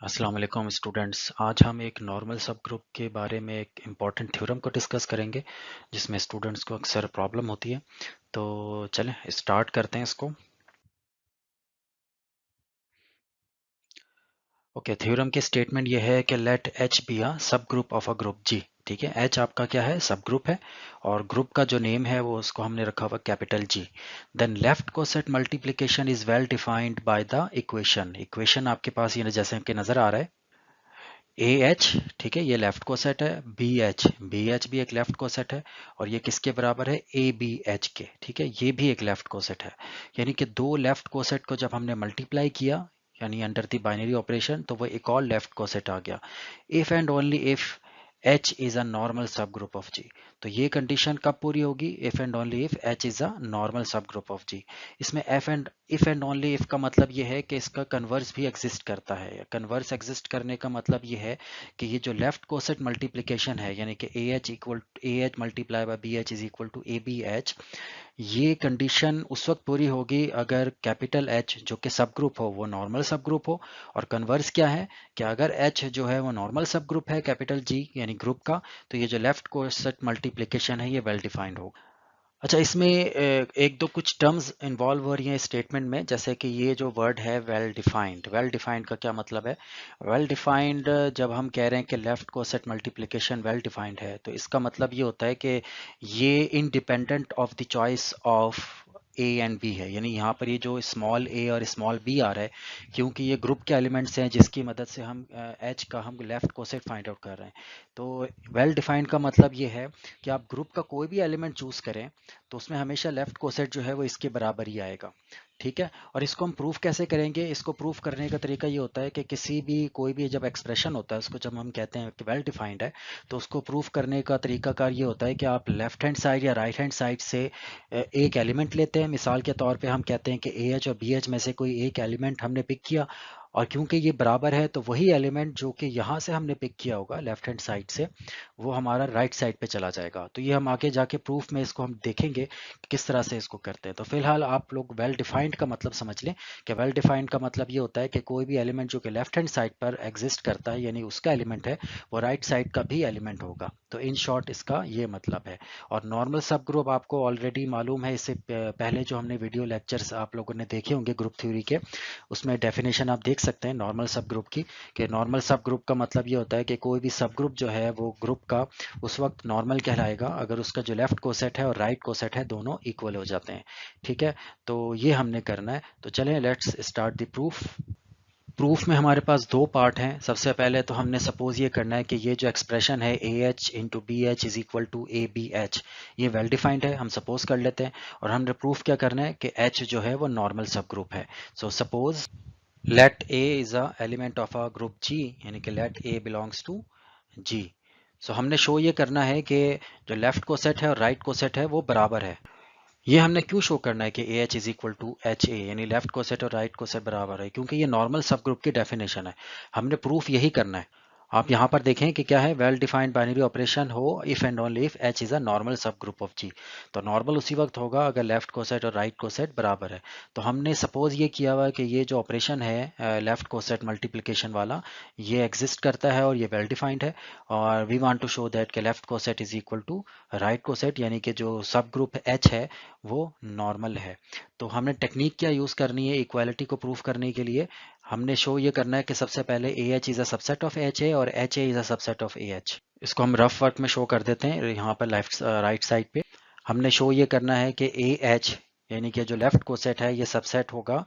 अस्सलाम वालेकुम स्टूडेंट्स। आज हम एक नॉर्मल सब ग्रुप के बारे में एक इम्पॉर्टेंट थ्योरम को डिस्कस करेंगे जिसमें स्टूडेंट्स को अक्सर प्रॉब्लम होती है। तो चलें स्टार्ट करते हैं इसको। ओके, थ्योरम की स्टेटमेंट ये है कि लेट एच बी अ सब ग्रुप ऑफ अ ग्रुप जी। ठीक है, एच आपका क्या है, सब ग्रुप है और ग्रुप का जो नेम है वो उसको हमने रखा हुआ capital G. Then left coset multiplication is well defined by the equation. Equation आपके पास ये जैसे कि नजर आ रहा है, ए एच, ठीक है, ये लेफ्ट कोसेट है। बी एच भी एक लेफ्ट कोसेट है और ये किसके बराबर है, ए बी एच के। ठीक है, ये भी एक लेफ्ट कोसेट है। यानी कि दो लेफ्ट कोसेट को जब हमने मल्टीप्लाई किया यानी अंडर द बाइनरी ऑपरेशन, तो वो एक और लेफ्ट कोसेट आ गया। If and only if H is a normal sub group of G। तो ये कंडीशन कब पूरी होगी, if and only if H is a normal sub group of G। इसमें इफ एंड ओनली इफ का मतलब ये है कि इसका कन्वर्स भी एग्जिस्ट करता है। कन्वर्स एग्जिस्ट करने का मतलब ये है कि ये जो लेफ्ट कोसेट मल्टीप्लिकेशन है यानी कि ए h multiply by b H is equal to A B h, ये कंडीशन उस वक्त पूरी होगी अगर कैपिटल एच जो कि सब ग्रुप हो वो नॉर्मल सब ग्रुप हो। और कन्वर्स क्या है कि अगर एच जो है वो नॉर्मल सब ग्रुप है कैपिटल जी यानी ग्रुप का, तो ये जो लेफ्ट कोसेट मल्टीप्लिकेशन है ये वेल डिफाइंड हो। अच्छा, इसमें एक दो कुछ टर्म्स इन्वॉल्व हो रही हैं स्टेटमेंट में, जैसे कि ये जो वर्ड है वेल डिफाइंड। वेल डिफाइंड का क्या मतलब है, वेल डिफाइंड जब हम कह रहे हैं कि left coset multiplication well defined है, तो इसका मतलब ये होता है कि ये independent of the choice of a and b है। यानी यहाँ पर ये जो स्मॉल ए और स्मॉल बी आ रहा है, क्योंकि ये ग्रुप के एलिमेंट्स हैं जिसकी मदद से हम एच का हम लेफ्ट कोसेट फाइंड आउट कर रहे हैं। तो वेल डिफाइंड का मतलब ये है कि आप ग्रुप का कोई भी एलिमेंट चूज करें तो उसमें हमेशा लेफ्ट कोसेट जो है वो इसके बराबर ही आएगा। ठीक है, और इसको हम प्रूफ कैसे करेंगे, इसको प्रूफ करने का तरीका ये होता है कि किसी भी कोई भी जब एक्सप्रेशन होता है उसको जब हम कहते हैं कि वेल डिफाइंड है, तो उसको प्रूफ करने का तरीकाकार ये होता है कि आप लेफ्ट हैंड साइड या राइट हैंड साइड से एक एलिमेंट लेते हैं। मिसाल के तौर पे हम कहते हैं कि ए एच और बी एच में से कोई एक एलिमेंट हमने पिक किया, और क्योंकि ये बराबर है तो वही एलिमेंट जो कि यहाँ से हमने पिक किया होगा लेफ्ट हैंड साइड से, वो हमारा राइट साइड पे चला जाएगा। तो ये हम आगे जाके प्रूफ में इसको हम देखेंगे कि किस तरह से इसको करते हैं। तो फिलहाल आप लोग वेल डिफाइंड का मतलब समझ लें कि वेल डिफाइंड का मतलब ये होता है कि कोई भी एलिमेंट जो कि लेफ्ट हैंड साइड पर एग्जिस्ट करता है यानी उसका एलिमेंट है, वो राइट साइड का भी एलिमेंट होगा। तो इन शॉर्ट इसका ये मतलब है। और नॉर्मल सब ग्रुप आपको ऑलरेडी मालूम है, इससे पहले जो हमने वीडियो लेक्चर्स आप लोगों ने देखे होंगे ग्रुप थ्योरी के, उसमें डेफिनेशन आप देख सकते हैं नॉर्मल सब ग्रुप की। कि नॉर्मल सब ग्रुप का मतलब ये होता है कि कोई भी सब ग्रुप जो है वो ग्रुप का उस वक्त नॉर्मल कहलाएगा अगर उसका जो लेफ्ट कोसेट है और राइट कोसेट है दोनों इक्वल हो जाते हैं। ठीक है, तो ये हमने करना है। तो चलें let's start the proof. Proof में हमारे पास दो पार्ट हैं। सबसे पहले तो हमने सपोज ये करना है कि ये जो एक्सप्रेशन है A H into B H is equal to A B h, ये वेल डिफाइंड है, हम सपोज कर लेते हैं। और हमने प्रूफ क्या करना है कि एच जो है वो नॉर्मल सब ग्रुप है। So suppose let A is a element of a group G, यानी कि let A belongs to G. So हमने शो ये करना है कि जो लेफ्ट कोसेट है और राइट कोसेट है वो बराबर है। ये हमने क्यों शो करना है कि A H is equal to h a, यानी लेफ्ट कोसेट और राइट कोसेट बराबर है, क्योंकि ये नॉर्मल सब ग्रुप की डेफिनेशन है। हमने प्रूफ यही करना है। आप यहाँ पर देखें कि क्या है, वेल डिफाइंड बाइनरी ऑपरेशन हो if and only if H is a normal sub group of जी। तो नॉर्मल उसी वक्त होगा अगर लेफ्ट कोसेट और राइट कोसेट बराबर है। तो हमने सपोज ये किया हुआ है कि ये जो ऑपरेशन है लेफ्ट कोसेट मल्टीप्लिकेशन वाला, ये एग्जिस्ट करता है और ये वेल डिफाइंड है। और we want to show that कि left coset is equal to right coset, यानी कि जो सब ग्रुप एच है वो नॉर्मल है। तो हमने टेक्निक क्या यूज करनी है इक्वालिटी को प्रूफ करने के लिए, हमने शो ये करना है कि सबसे पहले A H is a subset of H A और H A is a subset of A H. इसको हम रफ वर्क में शो कर देते हैं यहाँ पर लेफ्ट राइट साइड पे। हमने शो ये करना है कि ए एच यानी कि जो लेफ्ट कोसेट है ये सबसेट होगा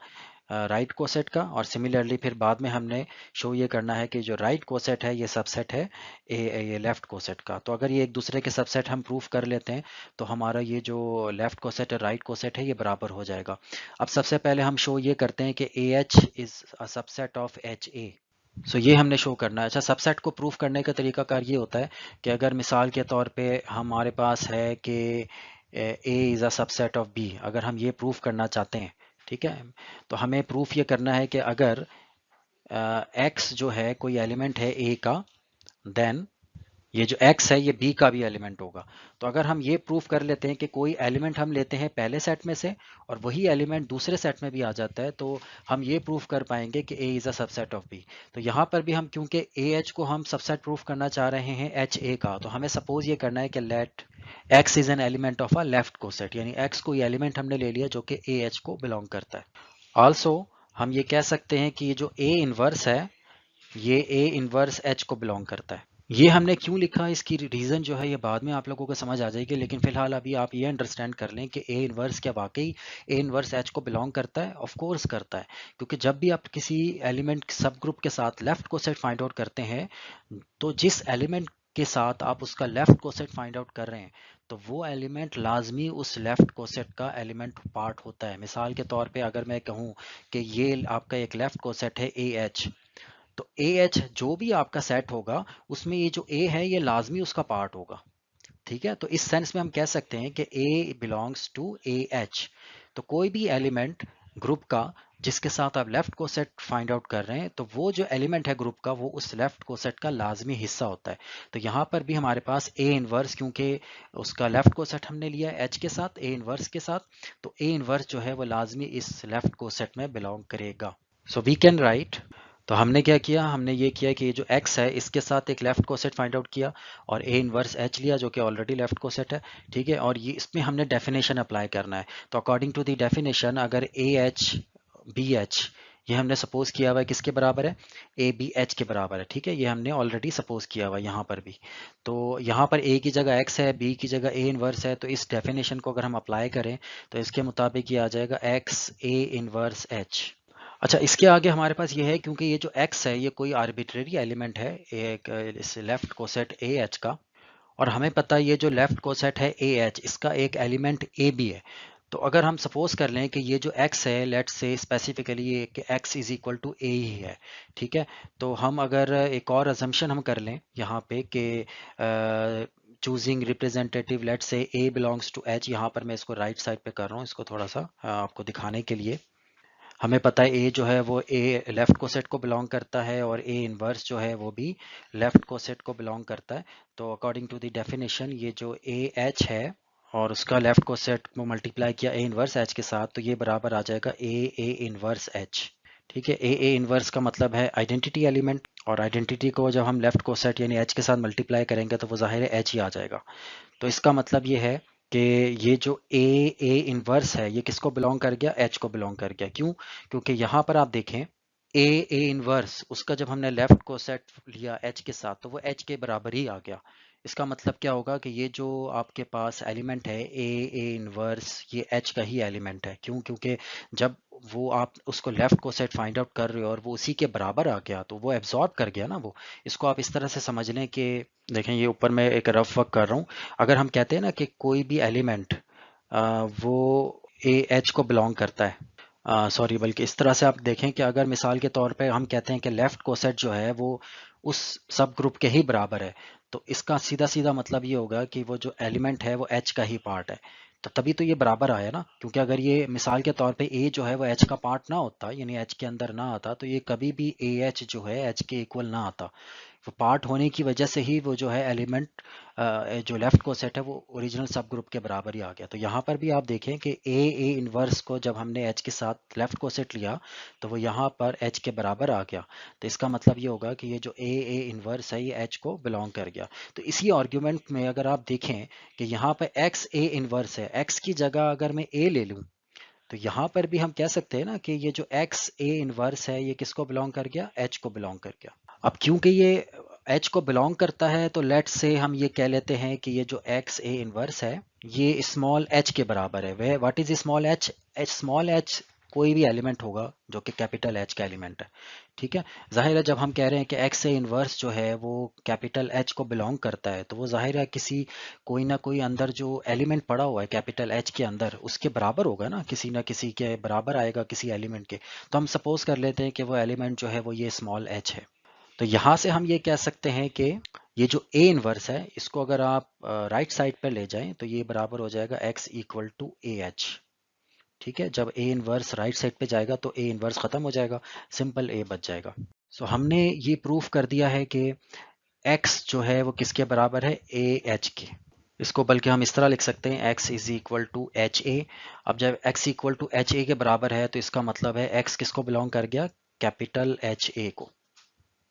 राइट कोसेट का, और सिमिलरली फिर बाद में हमने शो ये करना है कि जो राइट कोसेट है ये सबसेट है ये लेफ्ट कोसेट का। तो अगर ये एक दूसरे के सबसेट हम प्रूफ कर लेते हैं तो हमारा ये जो लेफ्ट कोसेट और राइट कोसेट है ये बराबर हो जाएगा। अब सबसे पहले हम शो ये करते हैं कि A H is a subset of H A. So ये हमने शो करना है। अच्छा, सबसेट को प्रूफ करने का तरीकाकार ये होता है कि अगर मिसाल के तौर पे हमारे पास है कि a is a subset of b, अगर हम ये प्रूफ करना चाहते हैं, ठीक है, तो हमें प्रूफ ये करना है कि अगर एक्स जो है कोई एलिमेंट है ए का, देन ये जो x है ये b का भी एलिमेंट होगा। तो अगर हम ये प्रूफ कर लेते हैं कि कोई एलिमेंट हम लेते हैं पहले सेट में से और वही एलिमेंट दूसरे सेट में भी आ जाता है, तो हम ये प्रूफ कर पाएंगे कि a is a subset of b। तो यहाँ पर भी हम क्योंकि ah को हम सबसेट प्रूफ करना चाह रहे हैं ha का, तो हमें सपोज ये करना है कि let x is an element of a left coset, यानी x कोई एलिमेंट हमने ले लिया जो कि ah को बिलोंग करता है। ऑल्सो हम ये कह सकते हैं कि ये जो a इनवर्स है ये a इनवर्स h को बिलोंग करता है। ये हमने क्यों लिखा, इसकी रीज़न जो है ये बाद में आप लोगों को समझ आ जाएगी, लेकिन फिलहाल अभी आप ये अंडरस्टैंड कर लें कि ए इनवर्स क्या वाकई ए इनवर्स एच को बिलोंग करता है। ऑफ कोर्स करता है, क्योंकि जब भी आप किसी एलिमेंट सब ग्रुप के साथ लेफ्ट कोसेट फाइंड आउट करते हैं, तो जिस एलिमेंट के साथ आप उसका लेफ्ट कोसेट फाइंड आउट कर रहे हैं, तो वो एलिमेंट लाजमी उस लेफ्ट कोसेट का एलिमेंट पार्ट होता है। मिसाल के तौर पे अगर मैं कहूँ कि ये आपका एक लेफ्ट कोसेट है ए एच, तो ए एच जो भी आपका सेट होगा उसमें ये जो ए है ये लाजमी उसका पार्ट होगा। ठीक है, तो इस सेंस में हम कह सकते हैं कि ए बिलोंग्स टू ए एच। तो कोई भी एलिमेंट ग्रुप का जिसके साथ आप लेफ्ट को सेट फाइंड आउट कर रहे हैं, तो वो जो एलिमेंट है ग्रुप का वो उस लेफ्ट को सेट का लाजमी हिस्सा होता है। तो यहाँ पर भी हमारे पास ए इनवर्स, क्योंकि उसका लेफ्ट को सेट हमने लिया एच के साथ, ए इनवर्स के साथ, तो ए इनवर्स जो है वो लाजमी इस लेफ्ट को सेट में बिलोंग करेगा। सो वी कैन राइट, तो हमने क्या किया, हमने ये किया कि ये जो x है इसके साथ एक लेफ्ट कोसेट फाइंड आउट किया और a इनवर्स h लिया जो कि ऑलरेडी लेफ्ट कोसेट है। ठीक है, और ये इसमें हमने डेफिनेशन अप्लाई करना है। तो अकॉर्डिंग टू द डेफिनेशन अगर a h b h ये हमने सपोज किया हुआ है किसके बराबर है, ए बी एच के बराबर है। ठीक है, ये हमने ऑलरेडी सपोज किया हुआ है यहाँ पर भी। तो यहाँ पर a की जगह x है, b की जगह a इनवर्स है, तो इस डेफिनेशन को अगर हम अप्लाई करें तो इसके मुताबिक ये आ जाएगा x a इनवर्स h। अच्छा, इसके आगे हमारे पास ये है, क्योंकि ये जो x है ये कोई आर्बिट्रेरी एलिमेंट है एक इस लेफ्ट कोसेट ए एच का, और हमें पता है ये जो लेफ्ट कोसेट है ए एच इसका एक एलिमेंट ए बी है। तो अगर हम सपोज कर लें कि ये जो x है लेट्स से स्पेसिफिकली ये कि x इज इक्वल टू ए ही है। ठीक है, तो हम अगर एक और अजम्पशन हम कर लें यहाँ पे कि choosing representative let's say a belongs to h, यहाँ पर मैं इसको राइट साइड पे कर रहा हूँ इसको थोड़ा सा आपको दिखाने के लिए। हमें पता है ए जो है वो ए लेफ्ट कोसेट को बिलोंग करता है और ए इनवर्स जो है वो भी लेफ्ट कोसेट को बिलोंग करता है। तो अकॉर्डिंग टू द डेफिनेशन ये जो ए एच है और उसका लेफ्ट कोसेट को मल्टीप्लाई किया ए इनवर्स एच के साथ, तो ये बराबर आ जाएगा ए इनवर्स एच। ठीक है, ए इनवर्स का मतलब है आइडेंटिटी एलिमेंट, और आइडेंटिटी को जब हम लेफ्ट कोसेट यानी एच के साथ मल्टीप्लाई करेंगे तो वो जाहिर है एच ही आ जाएगा। तो इसका मतलब ये है कि ये जो ए इनवर्स है ये किसको बिलोंग कर गया, एच को बिलोंग कर गया। क्यों, क्योंकि यहाँ पर आप देखें ए इनवर्स उसका जब हमने लेफ्ट को सेट लिया एच के साथ तो वो एच के बराबर ही आ गया। इसका मतलब क्या होगा कि ये जो आपके पास एलिमेंट है ए इनवर्स ये एच का ही एलिमेंट है। क्यों, क्योंकि जब वो आप उसको लेफ्ट को सेट फाइंड आउट कर रहे हो और वो उसी के बराबर आ गया तो वो एब्जॉर्ब कर गया ना वो। इसको आप इस तरह से समझ लें कि देखें ये ऊपर मैं एक रफ वर्क कर रहा हूँ। अगर हम कहते हैं ना कि कोई भी एलिमेंट वो ए एच को बिलोंग करता है, सॉरी बल्कि इस तरह से आप देखें कि अगर मिसाल के तौर पे हम कहते हैं कि लेफ्ट कोसेट जो है वो उस सब ग्रुप के ही बराबर है, तो इसका सीधा सीधा मतलब ये होगा कि वो जो एलिमेंट है वो एच का ही पार्ट है। तो तभी तो ये बराबर आया ना, क्योंकि अगर ये मिसाल के तौर पे ए जो है वो एच का पार्ट ना होता यानी एच के अंदर ना आता तो ये कभी भी ए एच जो है एच के इक्वल ना आता। वो पार्ट होने की वजह से ही वो जो है एलिमेंट जो लेफ्ट को सेट है वो ओरिजिनल सब ग्रुप के बराबर ही आ गया। तो यहाँ पर भी आप देखें कि ए इनवर्स को जब हमने एच के साथ लेफ्ट को सेट लिया तो वो यहाँ पर एच के बराबर आ गया। तो इसका मतलब ये होगा कि ये जो ए इनवर्स है ये एच को बिलोंग कर गया। तो इसी आर्ग्यूमेंट में अगर आप देखें कि यहाँ पर एक्स ए इनवर्स है, एक्स की जगह अगर मैं ए ले लूँ तो यहाँ पर भी हम कह सकते हैं ना कि ये जो एक्स ए इनवर्स है ये किसको बिलोंग कर गया, एच को बिलोंग कर गया। अब क्योंकि ये एच को बिलोंग करता है तो लेट्स से हम ये कह लेते हैं कि ये जो एक्स ए इनवर्स है ये स्मॉल एच के बराबर है। वह what is small H, small H कोई भी एलिमेंट होगा जो कि कैपिटल एच का एलिमेंट है। ठीक है, जाहिर है जब हम कह रहे हैं कि एक्स ए इनवर्स जो है वो कैपिटल एच को बिलोंग करता है तो वो जाहिर है किसी कोई ना कोई अंदर जो एलिमेंट पड़ा हुआ है कैपिटल एच के अंदर उसके बराबर होगा ना, किसी ना किसी के बराबर आएगा किसी एलिमेंट के। तो हम सपोज कर लेते हैं कि वो एलिमेंट जो है वो ये स्मॉल एच है। तो यहाँ से हम ये कह सकते हैं कि ये जो ए इनवर्स है इसको अगर आप राइट साइड पर ले जाएं तो ये बराबर हो जाएगा x equal to a h. ठीक है, जब ए इनवर्स राइट साइड पे जाएगा तो ए इनवर्स खत्म हो जाएगा, सिंपल ए बच जाएगा। सो हमने ये प्रूफ कर दिया है कि x जो है वो किसके बराबर है, ए एच के। इसको बल्कि हम इस तरह लिख सकते हैं x is equal to h a. अब जब x equal to h a के बराबर है तो इसका मतलब है x किसको बिलोंग कर गया, कैपिटल एच ए को।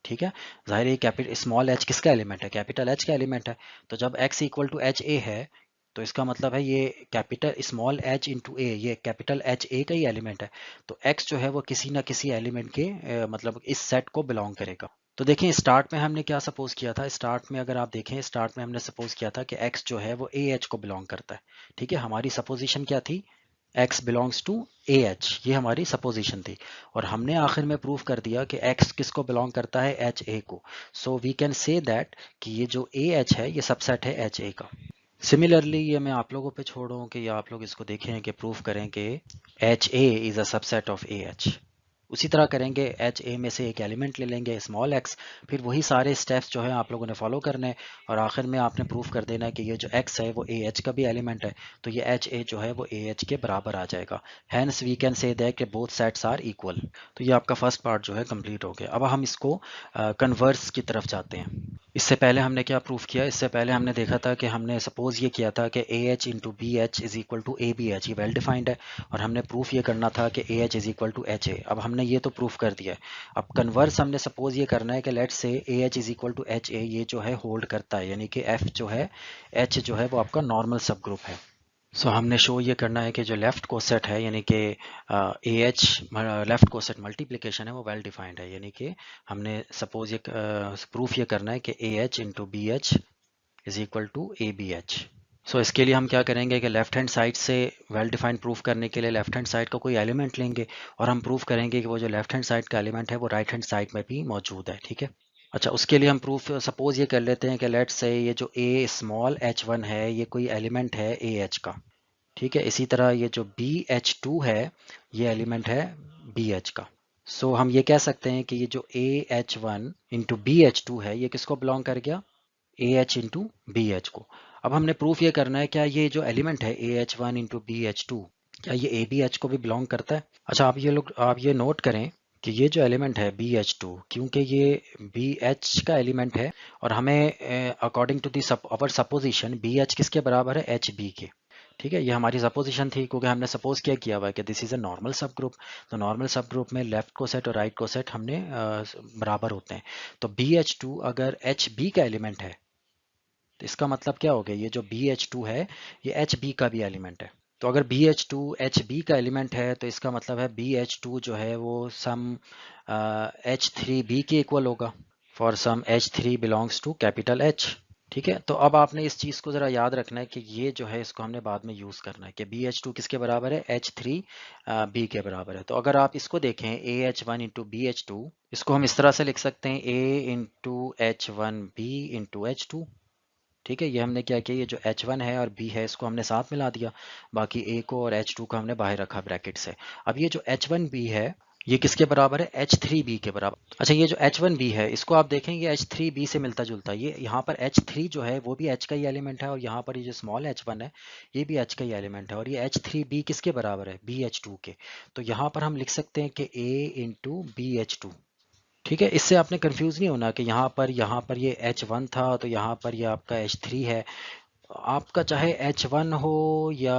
ठीक है, जाहिर है कैपिटल स्मॉल एच किसका एलिमेंट है, कैपिटल एच का एलिमेंट है। तो जब x equal to h a है तो इसका मतलब है ये capital small h into a, ये कैपिटल एच ए का ही एलिमेंट है। तो x जो है वो किसी ना किसी एलिमेंट के मतलब इस सेट को बिलोंग करेगा। तो देखें स्टार्ट में हमने क्या सपोज किया था, स्टार्ट में अगर आप देखें स्टार्ट में हमने सपोज किया था कि x जो है वो ए एच को बिलोंग करता है। ठीक है, हमारी सपोजिशन क्या थी, x belongs to a h, ये हमारी सपोजिशन थी। और हमने आखिर में प्रूव कर दिया कि x किसको बिलोंग करता है, एच ए को। So we can say that कि ये जो ए एच है ये सबसेट है एच ए का। सिमिलरली ये मैं आप लोगों पे छोड़ रहा हूँ कि ये आप लोग इसको देखें कि प्रूव करें कि H A is a subset of A H. उसी तरह करेंगे, एच ए में से एक एलिमेंट ले लेंगे स्मॉल एक्स, फिर वही सारे स्टेप्स जो है आप लोगों ने फॉलो करने हैं और आखिर में आपने प्रूफ कर देना है कि ये जो एक्स है वो ए एच का भी एलिमेंट है। तो ये एच ए जो है वो ए एच के बराबर आ जाएगा। Hence we can say that कि बोथ सेट्स आर इक्वल। तो ये आपका फर्स्ट पार्ट जो है कंप्लीट हो गया। अब हम इसको कन्वर्स की तरफ जाते हैं। इससे पहले हमने क्या प्रूफ किया, इससे पहले हमने देखा था कि हमने सपोज ये किया था कि A H into B H is equal to A B h, ये वेल डिफाइंड है। और हमने प्रूफ ये करना था कि A H is equal to h a. अब हमने ये तो प्रूफ कर दिया है। अब कन्वर्स हमने सपोज ये करना है कि let's say a H is equal to h a, ये जो है होल्ड करता है, यानी कि एफ जो है, एच जो है वो आपका नॉर्मल सब ग्रुप है। सो हमने शो ये करना है कि जो लेफ्ट कोसेट है यानी कि A H left coset multiplication है वो वेल डिफाइंड है। यानी कि हमने सपोज ये प्रूफ ये करना है कि A H into B H is equal to A B H. So इसके लिए हम क्या करेंगे कि लेफ्ट हैंड साइड से वेल डिफाइंड प्रूफ करने के लिए लेफ्ट हैंड साइड का कोई एलिमेंट लेंगे और हम प्रूफ करेंगे कि वो जो लेफ्ट हैंड साइड का एलिमेंट है वो राइट हैंड साइड में भी मौजूद है। ठीक है, अच्छा उसके लिए हम प्रूफ सपोज ये कर लेते हैं कि लेट्स से ये जो ए स्मॉल एच वन है ये कोई एलिमेंट है ए एच का। ठीक है, इसी तरह ये जो बी एच टू है ये एलिमेंट है बी एच का। सो हम ये कह सकते हैं कि ये जो a H one into B H two है ये किसको बिलोंग कर गया, a H into B h को। अब हमने प्रूफ ये करना है क्या ये जो एलिमेंट है A H one into B H two क्या ये ए बी एच को भी बिलोंग करता है। अच्छा आप ये नोट करें कि ये जो एलिमेंट है बी एच टू, क्योंकि ये बी एच का एलिमेंट है और हमें according to the our supposition B H किसके बराबर है, एच बी के। ठीक है, ये हमारी सपोजिशन थी क्योंकि हमने सपोज क्या किया हुआ है कि this is a normal sub group. तो नॉर्मल सब ग्रुप में लेफ्ट को सेट और राइट को सेट हमने बराबर होते हैं। तो बी एच टू अगर एच बी का एलिमेंट है तो इसका मतलब क्या हो गया, ये जो बी एच टू है ये एच बी का भी एलिमेंट है। तो अगर B H two H B का एलिमेंट है तो इसका मतलब है बी एच टू जो है वो सम एच थ्री बी के इक्वल होगा for some H three belongs to capital H. ठीक है, तो अब आपने इस चीज़ को ज़रा याद रखना है कि ये जो है इसको हमने बाद में यूज़ करना है कि बी एच टू किसके बराबर है, एच थ्री बी के बराबर है। तो अगर आप इसको देखें A H one into B H two, इसको हम इस तरह से लिख सकते हैं A into H one B into H two. ठीक है, ये हमने क्या किया, ये जो H1 है और B है इसको हमने साथ मिला दिया, बाकी A को और H2 को हमने बाहर रखा ब्रैकेट से। अब ये जो H1B है ये किसके बराबर है, H3B के बराबर। अच्छा ये जो H1B है इसको आप देखें ये H3B से मिलता जुलता है। ये यहाँ पर H3 जो है वो भी H का ही एलिमेंट है और यहाँ पर ये जो स्मॉल H1 है ये भी H का ही एलिमेंट है और ये H3B किसके बराबर है, BH2 के। तो यहाँ पर हम लिख सकते हैं कि A इंटू BH2। ठीक है, इससे आपने कंफ्यूज नहीं होना कि यहाँ पर ये H1 था तो यहाँ पर ये आपका H3 है। आपका चाहे H1 हो या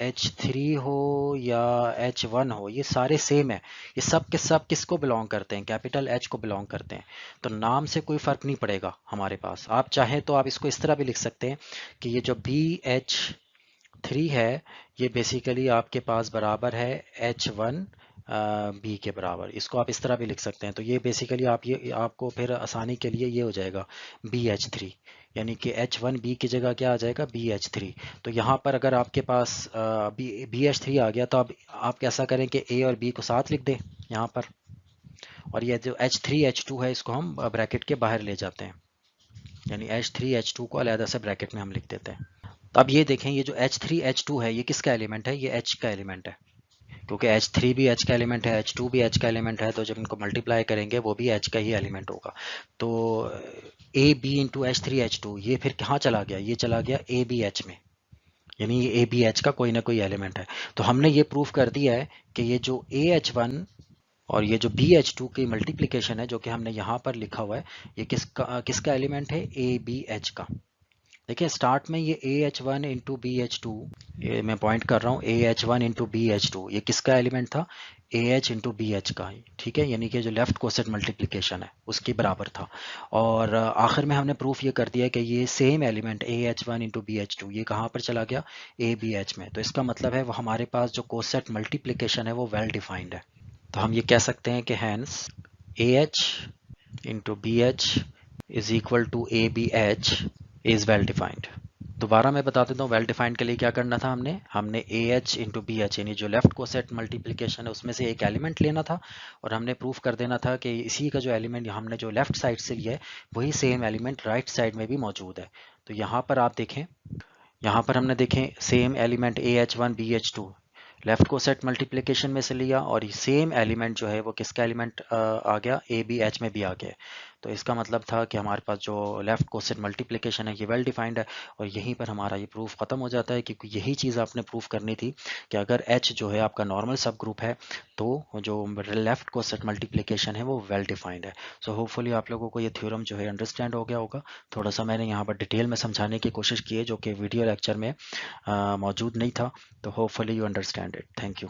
H3 हो या H1 हो ये सारे सेम है। ये सब के सब किसको बिलोंग करते हैं, कैपिटल H को बिलोंग करते हैं। तो नाम से कोई फ़र्क नहीं पड़ेगा हमारे पास। आप चाहें तो आप इसको इस तरह भी लिख सकते हैं कि ये जो BH3 है ये बेसिकली आपके पास बराबर है H1 बी के बराबर। इसको आप इस तरह भी लिख सकते हैं। तो ये बेसिकली आप ये आपको फिर आसानी के लिए ये हो जाएगा BH3, यानी कि H1B की जगह क्या आ जाएगा, BH3। तो यहाँ पर अगर आपके पास BH3 आ गया तो आप कैसा करें कि A और B को साथ लिख दें यहाँ पर, और ये जो H3 H2 है इसको हम ब्रैकेट के बाहर ले जाते हैं, यानी H3 H2 को अलग से ब्रैकेट में हम लिख देते हैं। तो अब ये देखें ये जो H3 H2 है ये किसका एलिमेंट है, ये H का एलिमेंट है, क्योंकि H3 भी H का एलिमेंट है, H2 भी H का एलिमेंट है। तो जब इनको मल्टीप्लाई करेंगे वो भी H का ही एलिमेंट होगा। तो A B into H3 H2 ये फिर कहाँ चला गया, ये चला गया ए बी एच में, यानी ये ए बी एच का कोई ना कोई एलिमेंट है। तो हमने ये प्रूफ कर दिया है कि ये जो ए एच वन और ये जो BH2 की मल्टीप्लिकेशन है जो कि हमने यहाँ पर लिखा हुआ है, ये किसका एलिमेंट है, ABH का। देखिए स्टार्ट में ये AH1 इंटू BH2, ये मैं पॉइंट कर रहा हूँ, AH1 इंटू BH2, ये किसका एलिमेंट था, AH इंटू BH का, ठीक है, यानी कि जो लेफ्ट कोसेट मल्टीप्लिकेशन है उसके बराबर था। और आखिर में हमने प्रूफ ये कर दिया कि ये same element AH1 into BH2 ये कहाँ पर चला गया, ABH में। तो इसका मतलब है वो हमारे पास जो कोसेट मल्टीप्लिकेशन है वो वेल डिफाइंड है। तो हम ये कह सकते हैं कि hence AH into BH is equal to ABH is well defined. दोबारा मैं बता देता हूँ, वेल डिफाइंड के लिए क्या करना था, हमने AH इंटू BH यानी जो लेफ्ट कोसेट मल्टीप्लिकेशन है उसमें से एक एलिमेंट लेना था और हमने प्रूफ कर देना था कि इसी का जो एलिमेंट हमने जो लेफ्ट साइड से लिया है वही सेम एलिमेंट राइट साइड में भी मौजूद है। तो यहाँ पर आप देखें, यहाँ पर हमने देखें same element AH1 BH2 left को सेट मल्टीप्लिकेशन में से लिया और सेम एलिमेंट जो है वो किसका एलिमेंट आ गया, ABH में भी आ गया। तो इसका मतलब था कि हमारे पास जो लेफ्ट को सेट मल्टीप्लिकेशन है ये वेल डिफाइंड है और यहीं पर हमारा ये प्रूफ खत्म हो जाता है, क्योंकि यही चीज़ आपने प्रूफ करनी थी कि अगर H जो है आपका नॉर्मल सब ग्रुप है तो जो लेफ्ट को सेट मल्टीप्लिकेशन है वो वेल डिफाइंड है। सो होपफुली आप लोगों को ये थ्योरम जो है अंडरस्टैंड हो गया होगा। थोड़ा सा मैंने यहाँ पर डिटेल में समझाने की कोशिश की है जो कि वीडियो लेक्चर में मौजूद नहीं था। तो hopefully you understand it. Thank you.